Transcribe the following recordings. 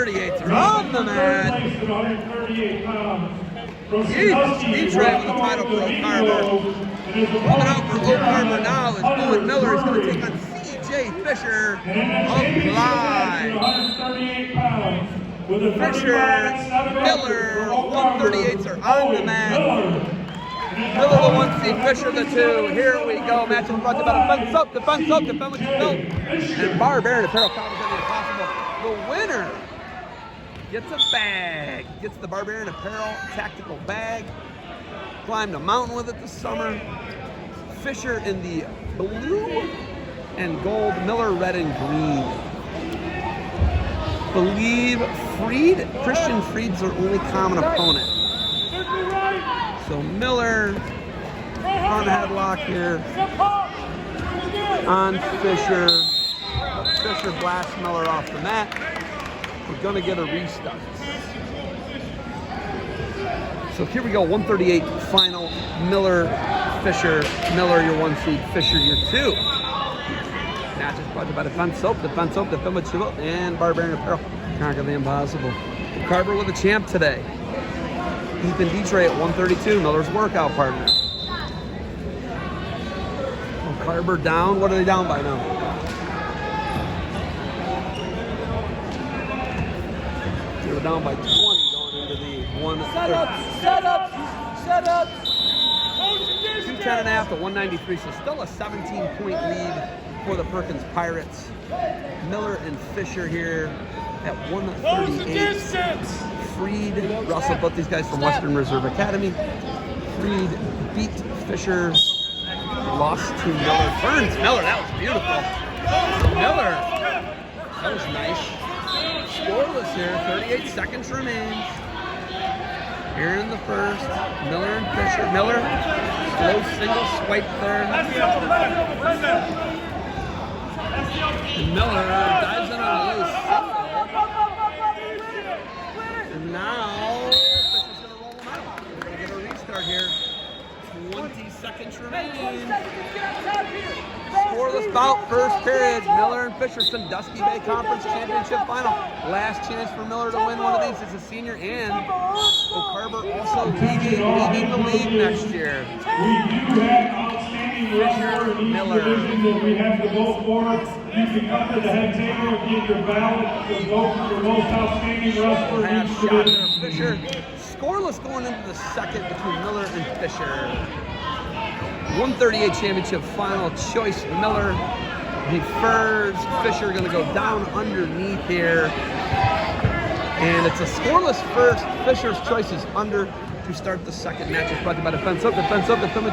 138s are on the mat. He's driving the title for Oak Harbor. Coming out for Oak Harbor now is Owen Miller. He's going to take on CJ Fisher of Clyde. Fisher, Miller, 138s are on the mat. Miller the 1 seed, Fisher the 2. Here we go. Match in front about defense up, defend what you built. And Barbarian Apparel comes on the impossible. The winner gets a bag. Gets the Barbarian Apparel tactical bag. Climbed a mountain with it this summer. Fisher in the blue and gold. Miller red and green. Believe Christian Freed's their only common opponent. So Miller on headlock here on Fisher. Fisher blasts Miller off the mat. We're gonna get a restart. So here we go, 138 final. Miller, Fisher, Miller your 1 seed, Fisher your 2. Match is brought by defense soap, defend what you built, and Barbarian Apparel. Conquer the impossible. Carver with a champ today. Ethan Detroit at 132, Miller's workout partner. Carver down. What are they down by now? They're down by 20 going into the one. Set up. 210.5 to 193, so still a 17-point lead for the Perkins Pirates. Miller and Fisher here at 138. Freed, Russell, both these guys from Western Reserve Academy. Freed beat Fisher, lost to Miller. Burns Miller, that was beautiful. Miller, that was nice. Scoreless here, 38 seconds remain. Here in the first, Miller and Fisher. Miller, slow single swipe there. And Miller dives in on a loose. And now, Fisher's going to roll him out. We're going to get a restart here. 20 seconds remaining. Scoreless bout, first period. Miller and Fisher, Sandusky Bay Conference Championship Final. Last chance for Miller to win one of these as a senior, and Oak Harbor also leading the league next year. We do have outstanding wrestlers in each division that we have to vote for. You can come to the head table and get your ballot to vote for the most outstanding wrestler in each division. Fisher, scoreless going into the second between Miller and Fisher. 138 championship final. Choice Miller defers. Fisher going to go down underneath here. And it's a scoreless first. Fisher's choice is under to start the second match. It's brought to you by defend what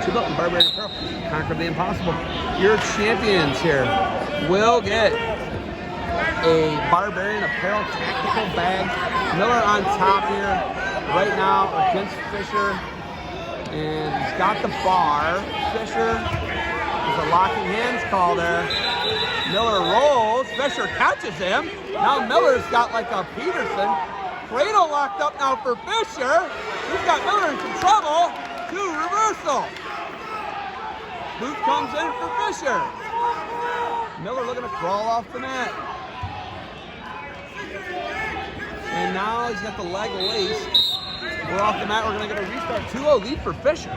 you built, and Barbarian Apparel. Conquer the impossible. Your champions here will get a Barbarian Apparel tactical bag. Miller on top here right now against Fisher. And he's got the bar. Fisher, there's a locking hands call there. Miller rolls. Fisher catches him. Now Miller's got like a Peterson. Cradle locked up now for Fisher. He's got Miller in some trouble. 2 reversal. Boot comes in for Fisher. Miller looking to crawl off the mat. And now he's got the leg laced. We're off the mat. We're going to get a restart. 2-0 lead for Fisher.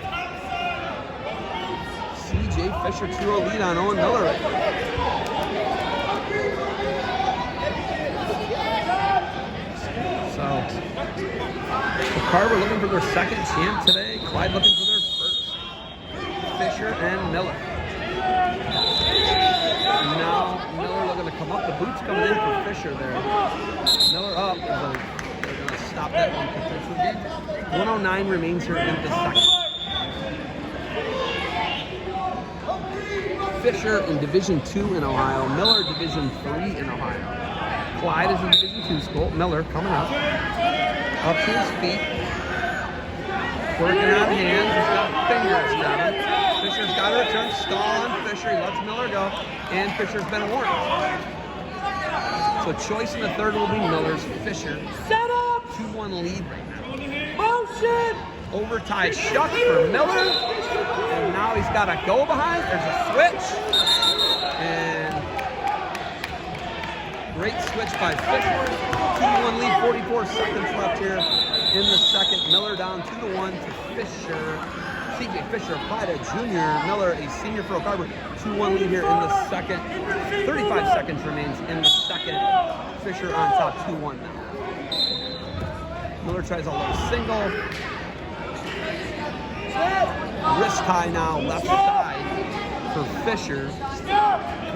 CJ Fisher 2-0 lead on Owen Miller right now. So, Carver looking for their second champ today. Clyde looking for their first. Fisher and Miller. And now Miller looking to come up. The boot's coming in for Fisher there. Miller up. Stop that one potential game. 109 remains here in the second. Fisher in Division 2 in Ohio. Miller Division 3 in Ohio. Clyde is in Division 2 school. Miller coming up. Up to his feet. Working on hands. He's got fingers down. Fisher's got a return stall on Fisher. He lets Miller go. And Fisher's been warned. So choice in the third will be Miller's. Fisher. Set up! 2-1 lead right now. Motion! Overtime shuck for Miller. And now he's got a go behind. There's a switch. And Great switch by Fisher. 2-1 lead, 44 seconds left here in the second. Miller down 2-1 to Fisher. CJ Fisher, Clyde, a junior. Miller, a senior for Oak Harbor. 2-1 lead here in the second. 35 seconds remains in the second. Fisher on top, 2-1 now. Miller tries a low single. Wrist tie now, left side for Fisher.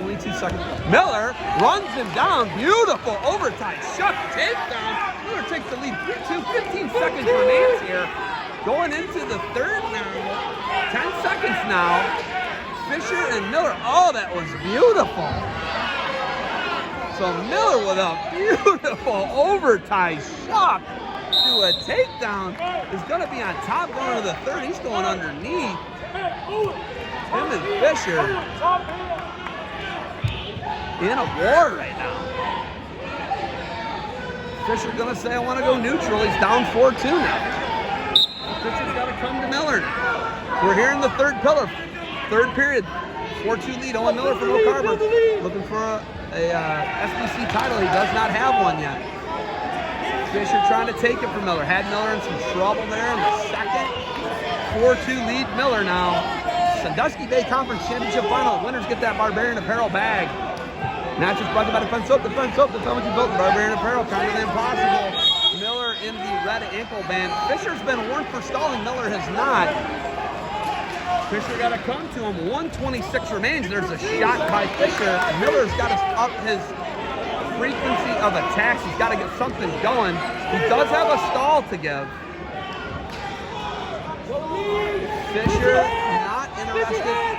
22 seconds. Miller runs him down. Beautiful overtime shot takedown. Miller takes the lead 3-2. 15 seconds remains here. Going into the third now. 10 seconds now. Fisher and Miller. Oh, that was beautiful. So Miller with a beautiful overtime shot to a takedown is going to be on top going to the third. He's going underneath. Him and Fisher in a war right now. Fisher gonna say, I want to go neutral. He's down 4-2 now. Fisher's got to come to Miller now. We're here in the third period. 4-2 lead. Owen Miller from Oak Harbor looking for a SBC title. He does not have one yet. Fisher trying to take it from Miller. Had Miller in some trouble there in the second. 4-2 lead Miller now. Sandusky Bay Conference Championship Final. Winners get that Barbarian Apparel bag. Matches brought to you by Defense Soap. Defense Soap, the film you built in Barbarian Apparel. Kind of impossible. Miller in the red ankle band. Fisher's been warned for stalling. Miller has not. Fisher got to come to him. 1:26 remains. There's a shot by Fisher. Miller's got to up his frequency of attacks. He's got to get something going. He does have a stall to give. Fisher not interested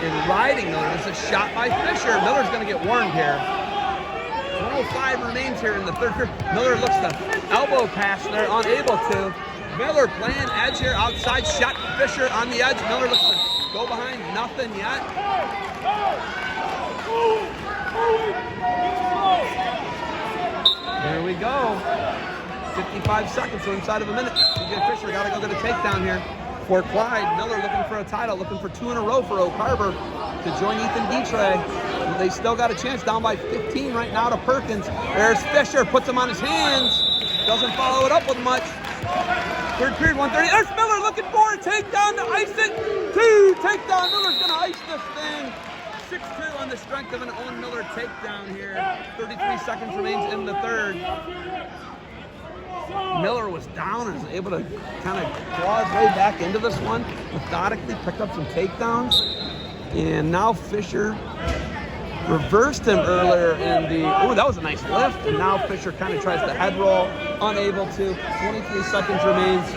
in riding Miller. This is a shot by Fisher. Miller's going to get warned here. 1:05 remains here in the third period. Miller looks to elbow pass there, unable to. Miller playing edge here, outside shot. Fisher on the edge. Miller looks to go behind, nothing yet. There we go. 55 seconds, so inside of a minute. CJ Fisher got to go get a takedown here for Clyde. Miller looking for a title, looking for 2 in a row for Oak Harbor to join Ethan Dietre. They still got a chance, down by 15 right now to Perkins. There's Fisher, puts him on his hands. Doesn't follow it up with much. Third period, 1:30. There's Miller looking for a takedown to ice it. 2 takedown. Miller's going to ice this thing. 6-2 on the strength of an Owen Miller takedown here. 33 seconds remains in the third. Miller was down and was able to kind of claw his way back into this one. Methodically picked up some takedowns. And now Fisher reversed him earlier in the, oh, that was a nice lift. And now Fisher kind of tries the head roll, unable to. 23 seconds remains.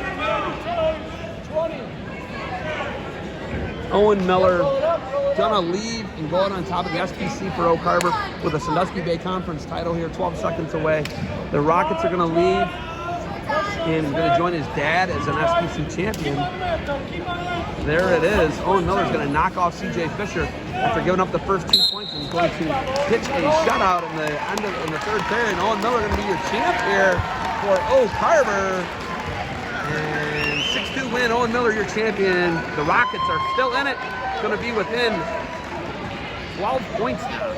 Owen Miller gonna leave and go out on top of the SBC for Oak Harbor with a Sandusky Bay Conference title here, 12 seconds away. The Rockets are gonna leave and he's gonna join his dad as an SBC champion. There it is. Owen Miller's gonna knock off CJ Fisher after giving up the first 2 points. He's going to pitch a shutout in the end of the third period. And Owen Miller gonna be your champ here for Oak Harbor. And 6-2 win, Owen Miller your champion. The Rockets are still in it. Going to be within 12 points now.